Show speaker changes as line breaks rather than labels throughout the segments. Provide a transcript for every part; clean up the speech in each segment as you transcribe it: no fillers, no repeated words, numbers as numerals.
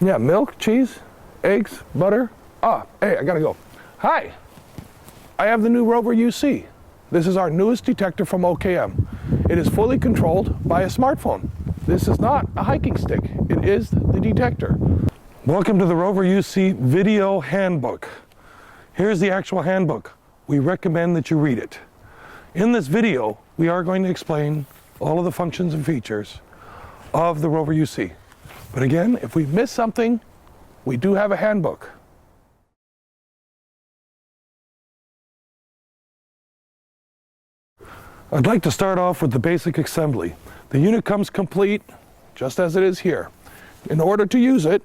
Yeah, milk, cheese, eggs, butter. Ah, hey, I gotta go. Hi, I have the new Rover UC. This is our newest detector from OKM. It is fully controlled by a smartphone. This is not a hiking stick, it is the detector. Welcome to the Rover UC video handbook. Here's the actual handbook. We recommend that you read it. In this video, we are going to explain all of the functions and features of the Rover UC. But again, if we miss something, we do have a handbook. I'd like to start off with the basic assembly. The unit comes complete, just as it is here. In order to use it,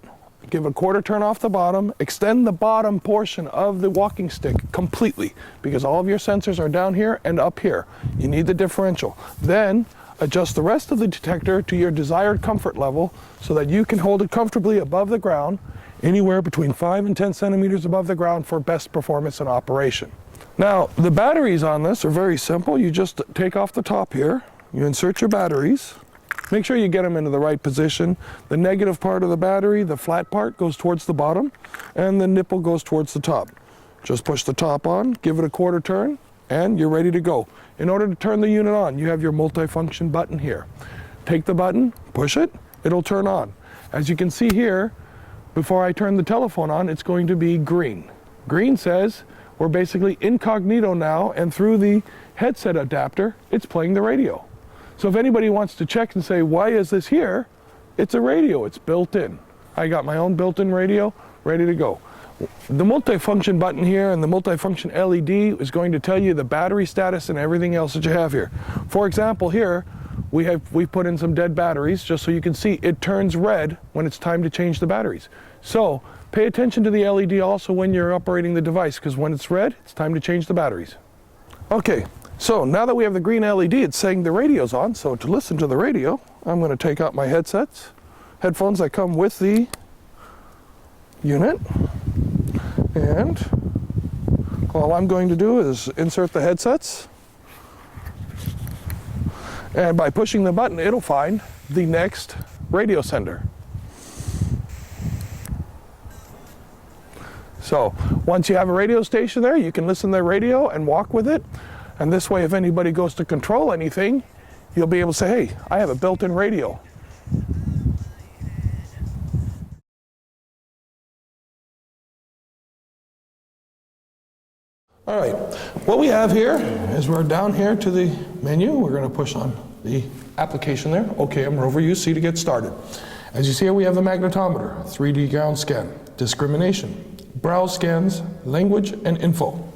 give a quarter turn off the bottom, extend the bottom portion of the walking stick completely, because all of your sensors are down here and up here. You need the differential. Then, adjust the rest of the detector to your desired comfort level so that you can hold it comfortably above the ground, anywhere between 5 and 10 centimeters above the ground for best performance and operation. Now, the batteries on this are very simple. You just take off the top here, you insert your batteries, make sure you get them into the right position. The negative part of the battery, the flat part, goes towards the bottom, and the nipple goes towards the top. Just push the top on, give it a quarter turn, and you're ready to go. In order to turn the unit on, you have your multifunction button here. Take the button, push it, it'll turn on. As you can see here, before I turn the telephone on, it's going to be green. Green says we're basically incognito now, and through the headset adapter, it's playing the radio. So if anybody wants to check and say, why is this here? It's a radio, it's built in. I got my own built-in radio, ready to go. The multifunction button here and the multifunction LED is going to tell you the battery status and everything else that you have here. For example, here, we've put in some dead batteries just so you can see it turns red when it's time to change the batteries. So pay attention to the LED also when you're operating the device, because when it's red, it's time to change the batteries. Okay, so now that we have the green LED, it's saying the radio's on. So to listen to the radio, I'm going to take out my headphones that come with the unit. And all I'm going to do is insert the headsets. And by pushing the button, it'll find the next radio sender. So once you have a radio station there, you can listen to the radio and walk with it. And this way, if anybody goes to control anything, you'll be able to say, hey, I have a built-in radio. All right, what we have here is we're down here to the menu. We're going to push on the application there. OKM Rover UC to get started. As you see here, we have the magnetometer, 3D ground scan, discrimination, browse scans, language, and info.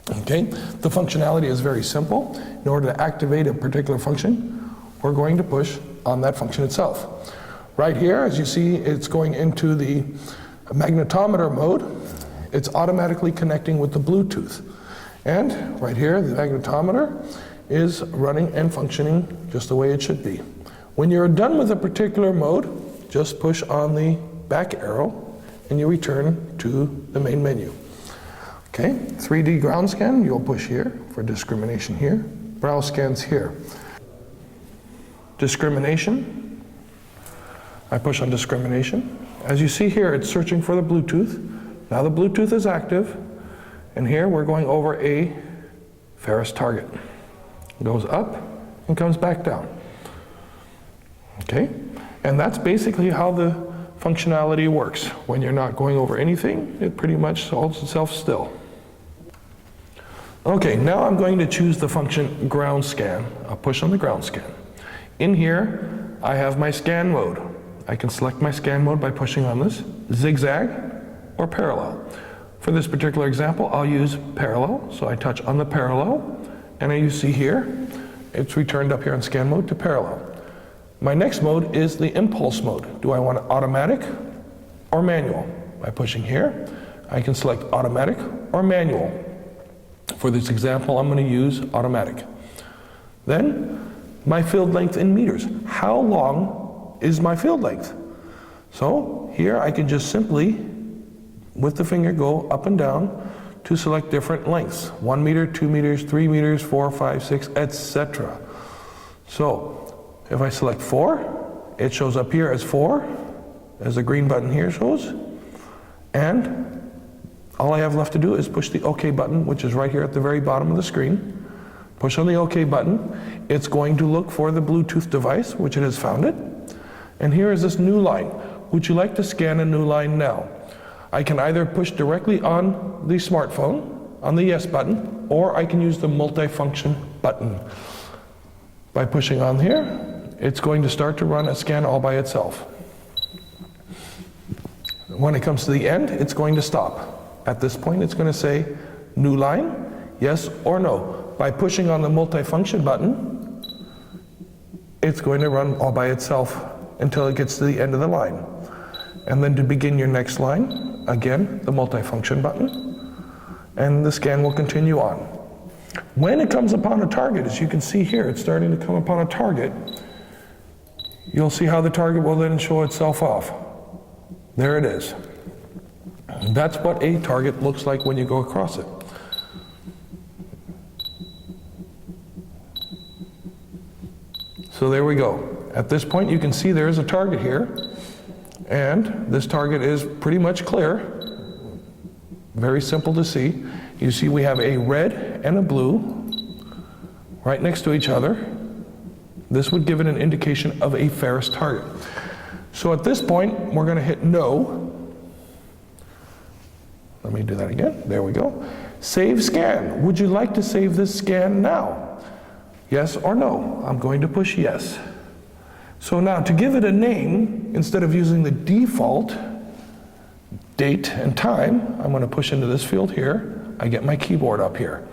Okay, the functionality is very simple. In order to activate a particular function, we're going to push on that function itself. Right here, as you see, it's going into the magnetometer mode. It's automatically connecting with the Bluetooth. And right here, the magnetometer is running and functioning just the way it should be. When you're done with a particular mode, just push on the back arrow and you return to the main menu. Okay, 3D ground scan, you'll push here for discrimination here. Browse scans here. Discrimination, I push on discrimination. As you see here, it's searching for the Bluetooth. Now the Bluetooth is active, and here we're going over a ferrous target. It goes up and comes back down. Okay, and that's basically how the functionality works. When you're not going over anything, it pretty much holds itself still. Okay, now I'm going to choose the function ground scan. I'll push on the ground scan. In here, I have my scan mode. I can select my scan mode by pushing on this, zigzag or parallel. For this particular example, I'll use parallel. So I touch on the parallel, and as you see here, it's returned up here in scan mode to parallel. My next mode is the impulse mode. Do I want automatic or manual? By pushing here, I can select automatic or manual. For this example, I'm going to use automatic. Then, my field length in meters. How long is my field length? So here I can just simply, with the finger, go up and down to select different lengths. 1 meter, 2 meters, 3 meters, 4, 5, 6, etc. So if I select 4, it shows up here as 4, as the green button here shows. And all I have left to do is push the OK button, which is right here at the very bottom of the screen. Push on the OK button. It's going to look for the Bluetooth device, which it has found it. And here is this new line. Would you like to scan a new line now? I can either push directly on the smartphone, on the yes button, or I can use the multifunction button. By pushing on here, it's going to start to run a scan all by itself. When it comes to the end, it's going to stop. At this point, it's going to say new line, yes or no. By pushing on the multifunction button, it's going to run all by itself until it gets to the end of the line. And then to begin your next line, again, the multifunction button, and the scan will continue on. When it comes upon a target, as you can see here, it's starting to come upon a target, you'll see how the target will then show itself off. There it is. That's what a target looks like when you go across it. So there we go. At this point, you can see there is a target here, and this target is pretty much clear. Very simple to see. You see we have a red and a blue right next to each other. This would give it an indication of a ferrous target. So at this point, we're going to hit no. Let me do that again. There we go. Save scan. Would you like to save this scan now? Yes or no? I'm going to push yes. So now to give it a name, instead of using the default date and time, I'm going to push into this field here. I get my keyboard up here.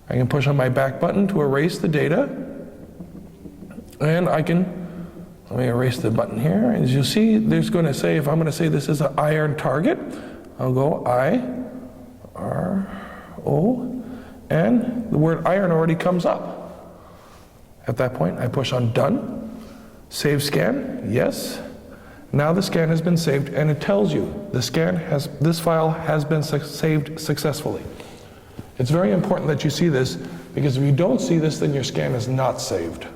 I can push on my back button to erase the data. And I can, let me erase the button here. As you see, there's going to say, if I'm going to say this is an iron target, I'll go I-R-O, and the word iron already comes up. At that point, I push on done. Save scan, yes. Now the scan has been saved, and it tells you this file has been saved successfully. It's very important that you see this, because if you don't see this, then your scan is not saved.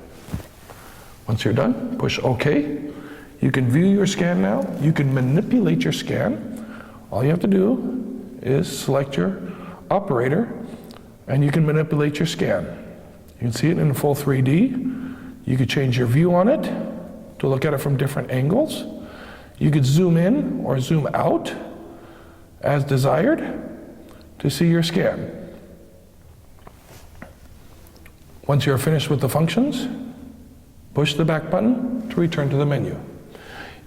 Once you're done, push OK. You can view your scan now. You can manipulate your scan. All you have to do is select your operator, and you can manipulate your scan. You can see it in full 3D. You could change your view on it to look at it from different angles. You could zoom in or zoom out as desired to see your scan. Once you're finished with the functions, push the back button to return to the menu.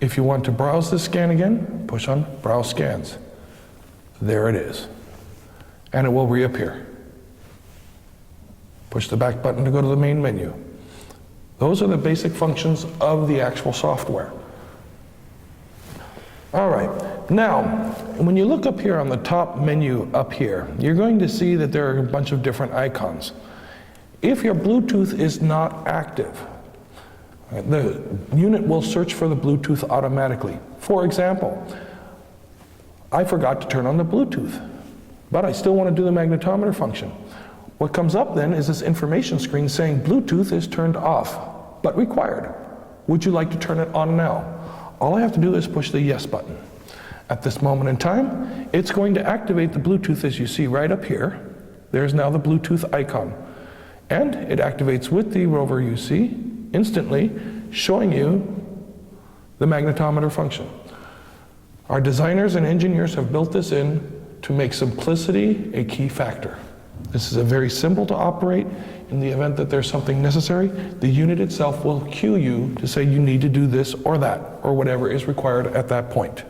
If you want to browse the scan again, push on Browse Scans. There it is. And it will reappear. Push the back button to go to the main menu. Those are the basic functions of the actual software. All right, now, when you look up here on the top menu up here, you're going to see that there are a bunch of different icons. If your Bluetooth is not active, the unit will search for the Bluetooth automatically. For example, I forgot to turn on the Bluetooth, but I still want to do the magnetometer function. What comes up then is this information screen saying Bluetooth is turned off, but required. Would you like to turn it on now? All I have to do is push the yes button. At this moment in time, it's going to activate the Bluetooth as you see right up here. There's now the Bluetooth icon. And it activates with the Rover UC instantly, showing you the magnetometer function. Our designers and engineers have built this in to make simplicity a key factor. This is a very simple to operate. In the event that there's something necessary, the unit itself will cue you to say you need to do this or that, or whatever is required at that point.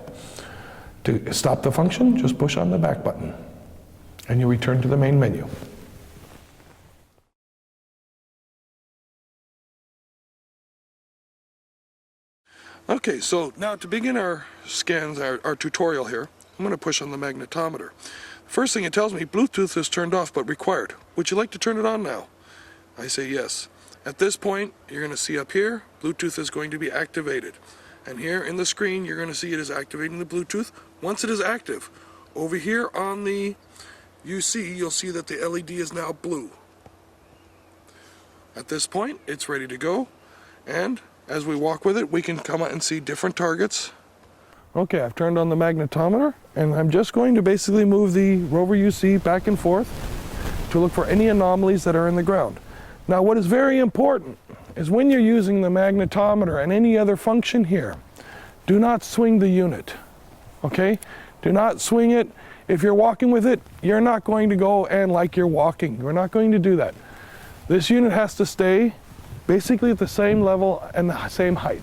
To stop the function, just push on the back button, and you return to the main menu. Okay, so now to begin our scans, our tutorial here, I'm going to push on the magnetometer. First thing it tells me, Bluetooth is turned off but required. Would you like to turn it on now? I say yes. At this point, you're going to see up here, Bluetooth is going to be activated. And here in the screen, you're going to see it is activating the Bluetooth. Once it is active, over here on the UC, you'll see that the LED is now blue. At this point, it's ready to go. And as we walk with it, we can come out and see different targets Okay, I've turned on the magnetometer, and I'm just going to basically move the Rover UC back and forth to look for any anomalies that are in the ground. Now, what is very important is when you're using the magnetometer and any other function here, do not swing the unit, okay? Do not swing it. If you're walking with it, you're not going to go and like you're walking. We're not going to do that. This unit has to stay basically at the same level and the same height.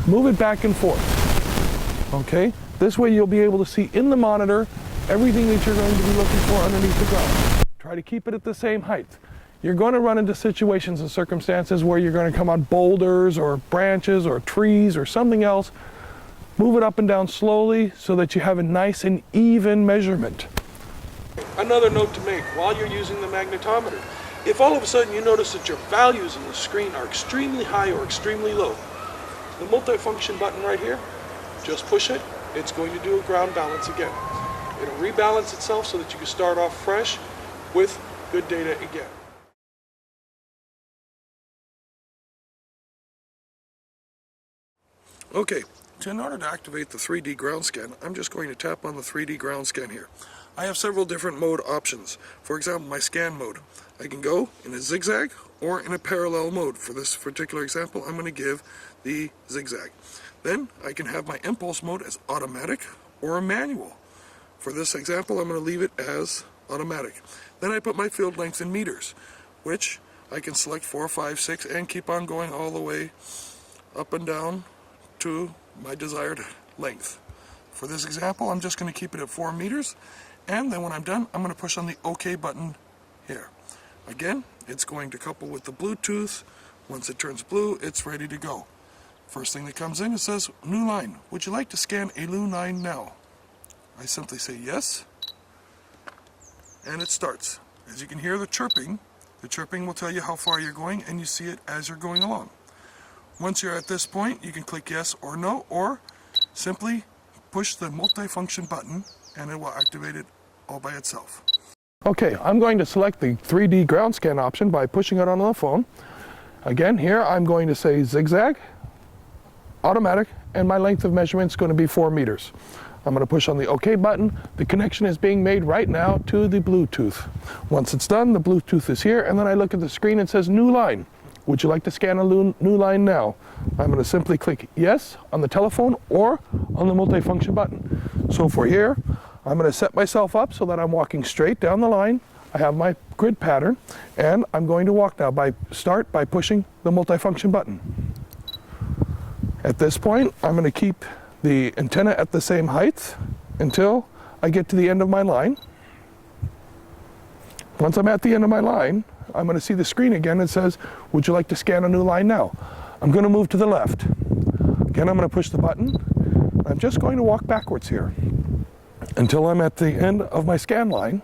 Move it back and forth, okay? This way you'll be able to see in the monitor everything that you're going to be looking for underneath the ground. Try to keep it at the same height. You're going to run into situations and circumstances where you're going to come on boulders or branches or trees or something else. Move it up and down slowly so that you have a nice and even measurement. Another note to make while you're using the magnetometer. If all of a sudden you notice that your values in the screen are extremely high or extremely low, the multifunction button right here, just push it. It's going to do a ground balance again. It'll rebalance itself so that you can start off fresh with good data again. Okay, so in order to activate the 3D ground scan, I'm just going to tap on the 3D ground scan here. I have several different mode options. For example, my scan mode. I can go in a zigzag or in a parallel mode. For this particular example, I'm going to give the zigzag. Then I can have my impulse mode as automatic or a manual. For this example, I'm going to leave it as automatic. Then I put my field length in meters, which I can select 4, 5, 6, and keep on going all the way up and down to my desired length. For this example, I'm just going to keep it at 4 meters, and then when I'm done, I'm going to push on the OK button here. Again, it's going to couple with the Bluetooth. Once it turns blue, it's ready to go. First thing that comes in, it says, new line. Would you like to scan a new line now? I simply say yes, and it starts. As you can hear the chirping will tell you how far you're going, and you see it as you're going along. Once you're at this point, you can click yes or no, or simply push the multifunction button and it will activate it all by itself. Okay, I'm going to select the 3D ground scan option by pushing it on the phone. Again, here I'm going to say zigzag, automatic, and my length of measurement is going to be 4 meters. I'm going to push on the OK button. The connection is being made right now to the Bluetooth. Once it's done, the Bluetooth is here, and then I look at the screen and it says new line. Would you like to scan a new line now? I'm going to simply click yes on the telephone or on the multifunction button. So for here, I'm going to set myself up so that I'm walking straight down the line. I have my grid pattern, and I'm going to walk now by pushing the multifunction button. At this point, I'm going to keep the antenna at the same height until I get to the end of my line. Once I'm at the end of my line, I'm going to see the screen again that says, would you like to scan a new line now? I'm going to move to the left. Again, I'm going to push the button. I'm just going to walk backwards here until I'm at the end of my scan line.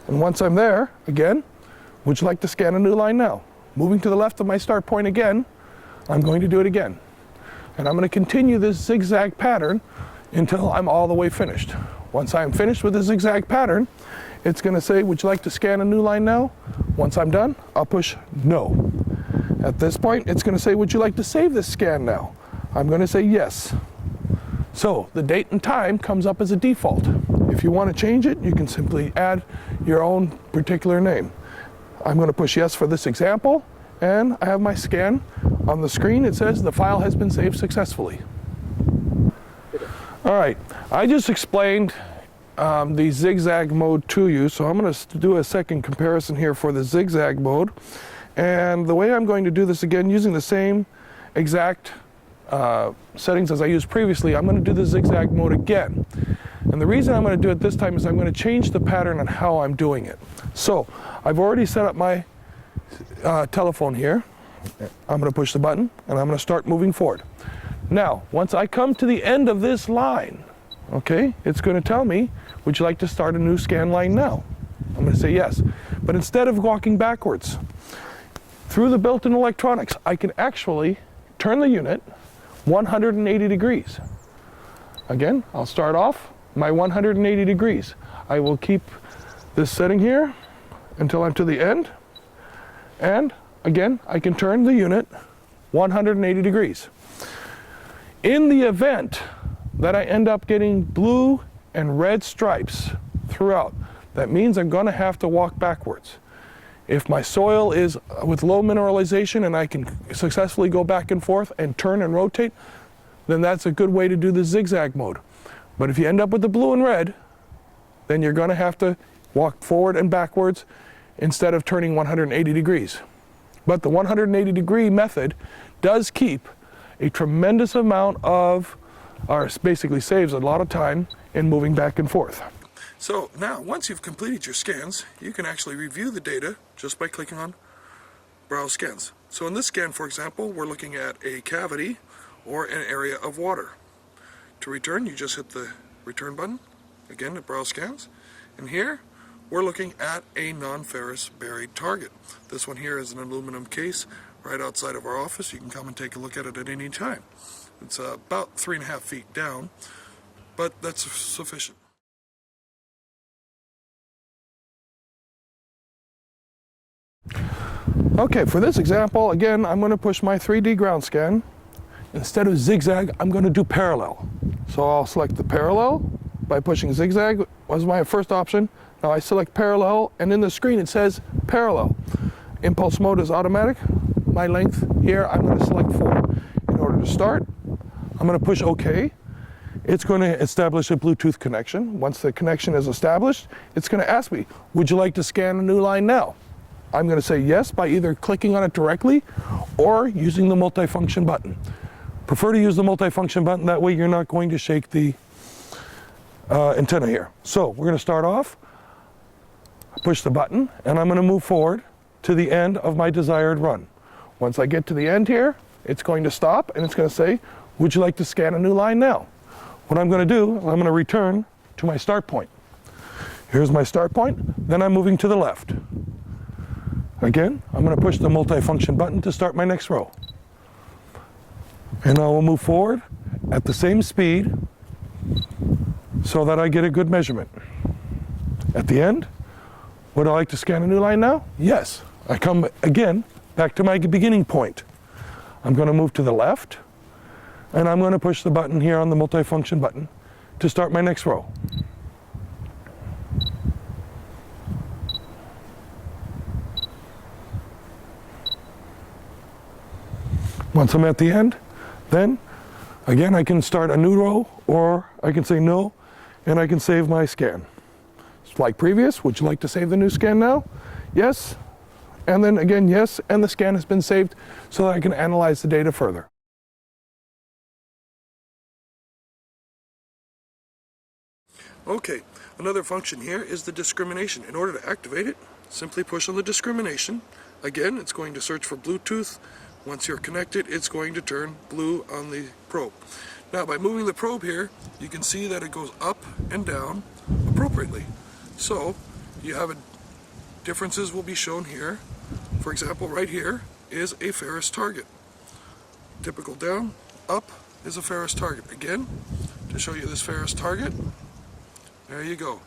And once I'm there, again, would you like to scan a new line now? Moving to the left of my start point again, I'm going to do it again. And I'm going to continue this zigzag pattern until I'm all the way finished. Once I'm finished with the zigzag pattern, it's going to say, would you like to scan a new line now? Once I'm done, I'll push no. At this point, it's going to say, would you like to save this scan now? I'm going to say yes. So the date and time comes up as a default. If you want to change it, you can simply add your own particular name. I'm going to push yes for this example, and I have my scan. On the screen, it says the file has been saved successfully. All right, I just explained the zigzag mode to you, so I'm going to do a second comparison here for the zigzag mode. And the way I'm going to do this again, using the same exact settings as I used previously, I'm going to do the zigzag mode again. And the reason I'm going to do it this time is I'm going to change the pattern on how I'm doing it. So I've already set up my telephone here. I'm going to push the button and I'm going to start moving forward. Now, once I come to the end of this line, okay, it's going to tell me, would you like to start a new scan line now? I'm going to say yes. But instead of walking backwards, through the built-in electronics, I can actually turn the unit 180 degrees. Again, I'll start off my 180 degrees. I will keep this setting here until I'm to the end. And again, I can turn the unit 180 degrees. In the event that I end up getting blue and red stripes throughout, that means I'm going to have to walk backwards. If my soil is with low mineralization and I can successfully go back and forth and turn and rotate, then that's a good way to do the zigzag mode. But if you end up with the blue and red, then you're going to have to walk forward and backwards instead of turning 180 degrees. But the 180 degree method does keep a tremendous amount of, or basically saves a lot of time in moving back and forth. So now, once you've completed your scans, you can actually review the data just by clicking on Browse Scans. So in this scan, for example, we're looking at a cavity or an area of water. To return, you just hit the return button, again at Browse Scans. And here, we're looking at a non-ferrous buried target. This one here is an aluminum case right outside of our office. You can come and take a look at it at any time. It's about 3.5 feet down, but that's sufficient. Okay, for this example, again, I'm going to push my 3D ground scan. Instead of zigzag, I'm going to do parallel. So I'll select the parallel by pushing zigzag, was my first option. Now I select parallel, and in the screen it says parallel. Impulse mode is automatic. My length here, I'm going to select 4. In order to start, I'm going to push OK. It's going to establish a Bluetooth connection. Once the connection is established, it's going to ask me, would you like to scan a new line now? I'm going to say yes by either clicking on it directly or using the multifunction button. Prefer to use the multifunction button, that way you're not going to shake the antenna here. So we're going to start off, push the button, and I'm going to move forward to the end of my desired run. Once I get to the end here, it's going to stop and it's going to say, would you like to scan a new line now? What I'm going to do, I'm going to return to my start point. Here's my start point, then I'm moving to the left. Again, I'm going to push the multifunction button to start my next row. And I will move forward at the same speed so that I get a good measurement. At the end, would I like to scan a new line now? Yes. I come again back to my beginning point. I'm going to move to the left, and I'm going to push the button here on the multifunction button to start my next row. Once I'm at the end, then again I can start a new row, or I can say no, and I can save my scan. It's like previous, would you like to save the new scan now? Yes, and then again yes, and the scan has been saved so that I can analyze the data further. Okay, another function here is the discrimination. In order to activate it, simply push on the discrimination. Again, it's going to search for Bluetooth. Once you're connected, it's going to turn blue on the probe. Now, by moving the probe here, you can see that it goes up and down appropriately. So, you have differences will be shown here. For example, right here is a ferrous target. Typical down, up is a ferrous target. Again, to show you this ferrous target, there you go.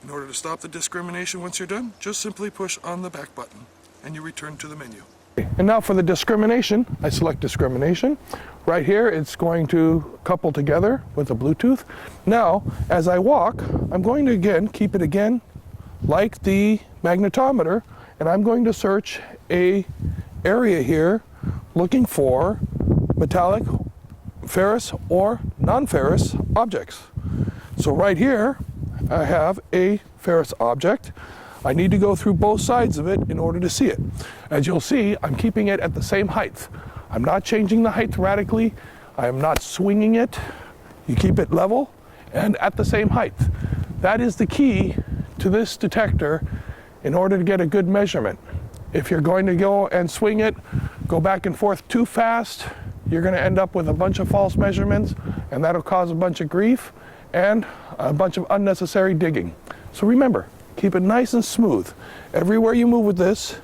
In order to stop the discrimination once you're done, just simply push on the back button and you return to the menu. And now for the discrimination, I select discrimination. Right here, it's going to couple together with the Bluetooth. Now, as I walk, I'm going to again keep it again like the magnetometer, and I'm going to search a area here looking for metallic, ferrous, or non-ferrous objects. So right here, I have a ferrous object. I need to go through both sides of it in order to see it. As you'll see, I'm keeping it at the same height. I'm not changing the height radically. I am not swinging it. You keep it level and at the same height. That is the key to this detector in order to get a good measurement. If you're going to go and swing it, go back and forth too fast, you're going to end up with a bunch of false measurements, and that'll cause a bunch of grief and a bunch of unnecessary digging. So remember, keep it nice and smooth. Everywhere you move with this,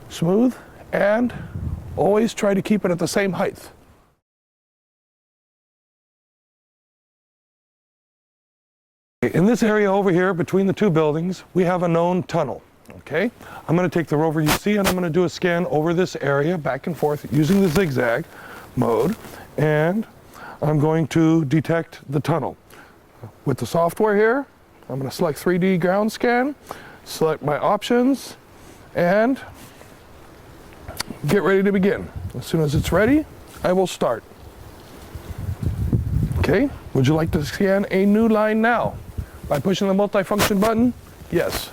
smooth, and always try to keep it at the same height. In this area over here between the two buildings, we have a known tunnel. Okay, I'm going to take the Rover UC and I'm going to do a scan over this area back and forth using the zigzag. mode, and I'm going to detect the tunnel. With the software here, I'm going to select 3D ground scan, select my options, and get ready to begin. As soon as it's ready, I will start. Okay, would you like to scan a new line now? By pushing the multifunction button? Yes.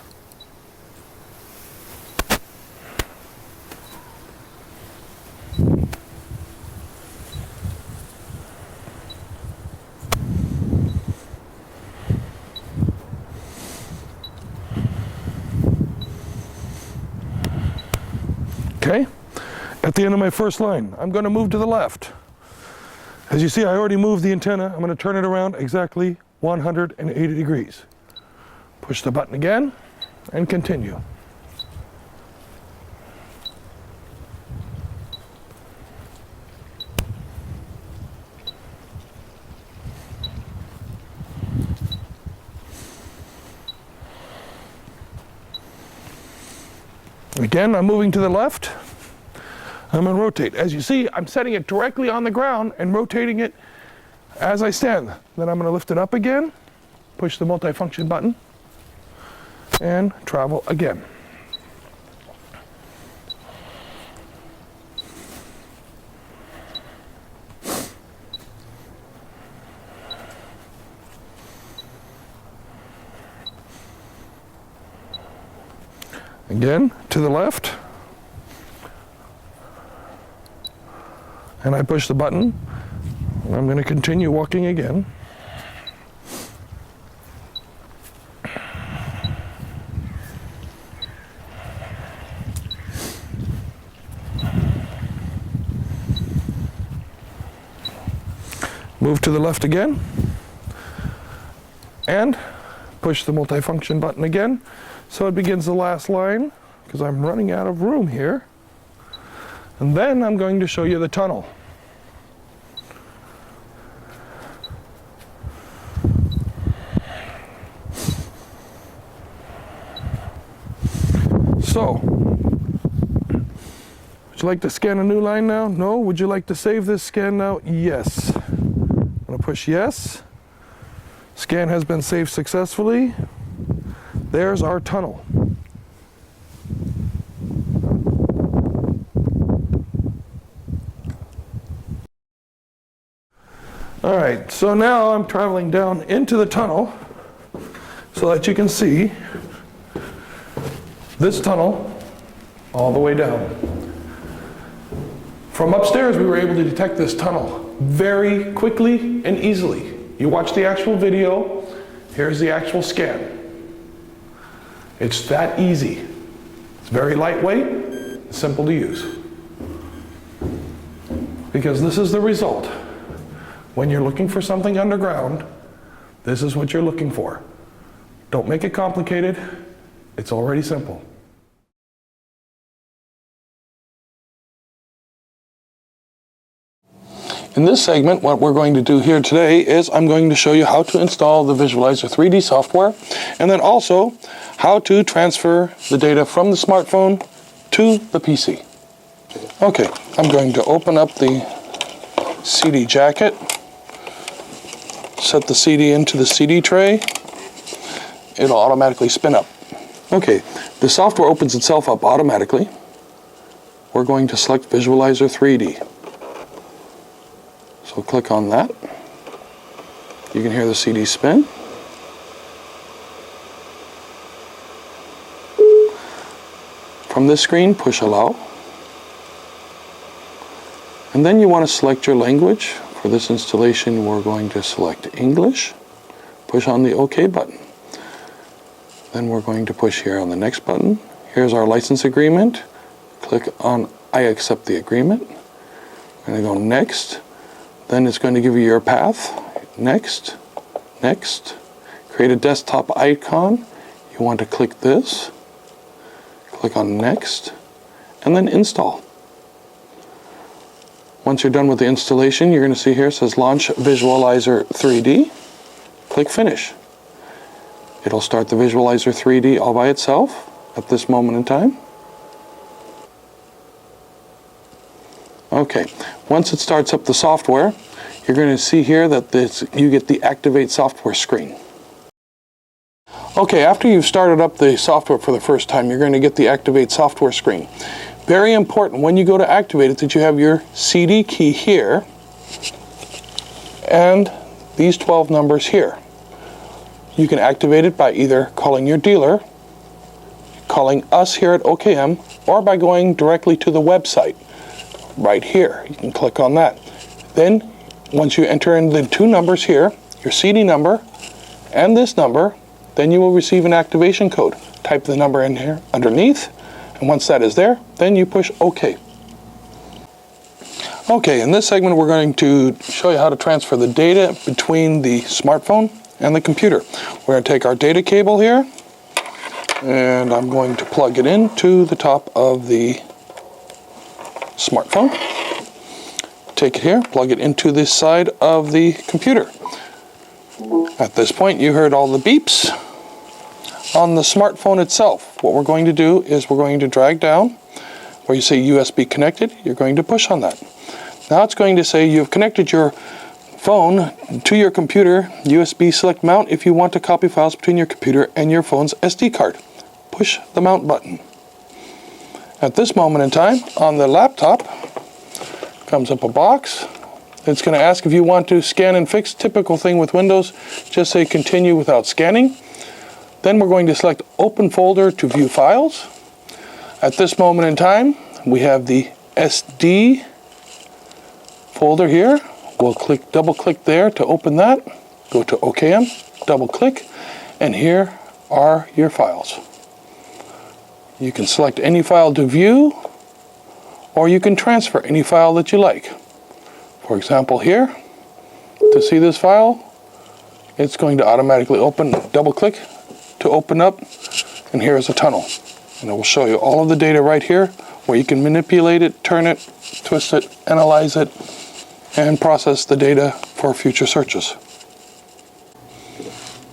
Okay, at the end of my first line, I'm going to move to the left. As you see, I already moved the antenna. I'm going to turn it around exactly 180 degrees. Push the button again and continue. Again, I'm moving to the left. I'm going to rotate. As you see, I'm setting it directly on the ground and rotating it as I stand. Then I'm going to lift it up again, push the multifunction button, and travel again. Again, to the left. And I push the button. I'm going to continue walking again. Move to the left again. And push the multifunction button again. So it begins the last line, because I'm running out of room here. And then I'm going to show you the tunnel. So, would you like to scan a new line now? No? Would you like to save this scan now? Yes. I'm going to push yes. Scan has been saved successfully. There's our tunnel. All right, so now I'm traveling down into the tunnel so that you can see this tunnel all the way down. From upstairs, we were able to detect this tunnel very quickly and easily. You watch the actual video, here's the actual scan. It's that easy. It's very lightweight, simple to use. Because this is the result. When you're looking for something underground, this is what you're looking for. Don't make it complicated. It's already simple. In this segment, what we're going to do here today is I'm going to show you how to install the Visualizer 3D software, and then also how to transfer the data from the smartphone to the PC. Okay, I'm going to open up the CD jacket, set the CD into the CD tray. It'll automatically spin up. Okay, the software opens itself up automatically. We're going to select Visualizer 3D. So click on that. You can hear the CD spin. From this screen, push allow. And then you want to select your language. For this installation, we're going to select English. Push on the OK button. Then we're going to push here on the next button. Here's our license agreement. Click on I accept the agreement. We're going to go next. Then it's going to give you your path. Next, next. Create a desktop icon. You want to click this. Click on next, and then install. Once you're done with the installation, you're going to see here it says Launch Visualizer 3D. Click Finish. It'll start the Visualizer 3D all by itself at this moment in time. Okay, once it starts up the software, you're going to see here that you get the Activate Software screen. Okay, after you've started up the software for the first time, you're going to get the Activate Software screen. Very important when you go to activate it that you have your CD key here and these 12 numbers here. You can activate it by either calling your dealer, calling us here at OKM, or by going directly to the website right here. You can click on that. Then once you enter in the two numbers here, your CD number and this number, then you will receive an activation code. Type the number in here underneath, and once that is there, then you push OK. Okay, in this segment we're going to show you how to transfer the data between the smartphone and the computer. We're going to take our data cable here, and I'm going to plug it into the top of the smartphone. Take it here, plug it into this side of the computer. At this point, you heard all the beeps on the smartphone itself. What we're going to do is we're going to drag down where you say USB connected. You're going to push on that. Now it's going to say you've connected your phone to your computer. USB select mount if you want to copy files between your computer and your phone's SD card. Push the mount button. At this moment in time, on the laptop, comes up a box. It's going to ask if you want to scan and fix. Typical thing with Windows, just say continue without scanning. Then we're going to select open folder to view files. At this moment in time, we have the SD folder here. We'll double click there to open that. Go to OKM, double click, and here are your files. You can select any file to view, or you can transfer any file that you like. For example here, to see this file, it's going to automatically open, double click to open up, and here is a tunnel. And it will show you all of the data right here, where you can manipulate it, turn it, twist it, analyze it, and process the data for future searches.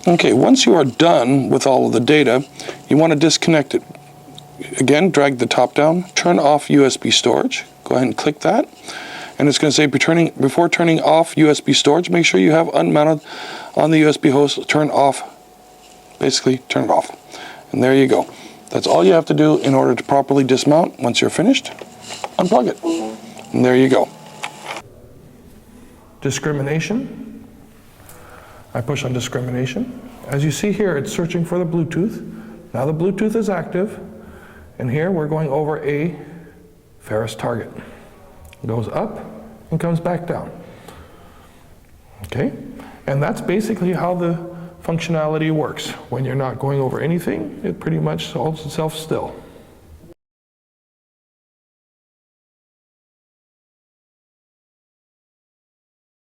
Okay, once you are done with all of the data, you want to disconnect it. Again, drag the top down, turn off USB storage. Go ahead and click that. And it's going to say before turning off USB storage, make sure you have unmounted on the USB host, turn off, basically turn it off. And there you go. That's all you have to do in order to properly dismount. Once you're finished, unplug it. And there you go. Discrimination. I push on discrimination. As you see here, it's searching for the Bluetooth. Now the Bluetooth is active. And here we're going over a ferrous target. It goes up and comes back down. Okay? And that's basically how the functionality works. When you're not going over anything, it pretty much holds itself still.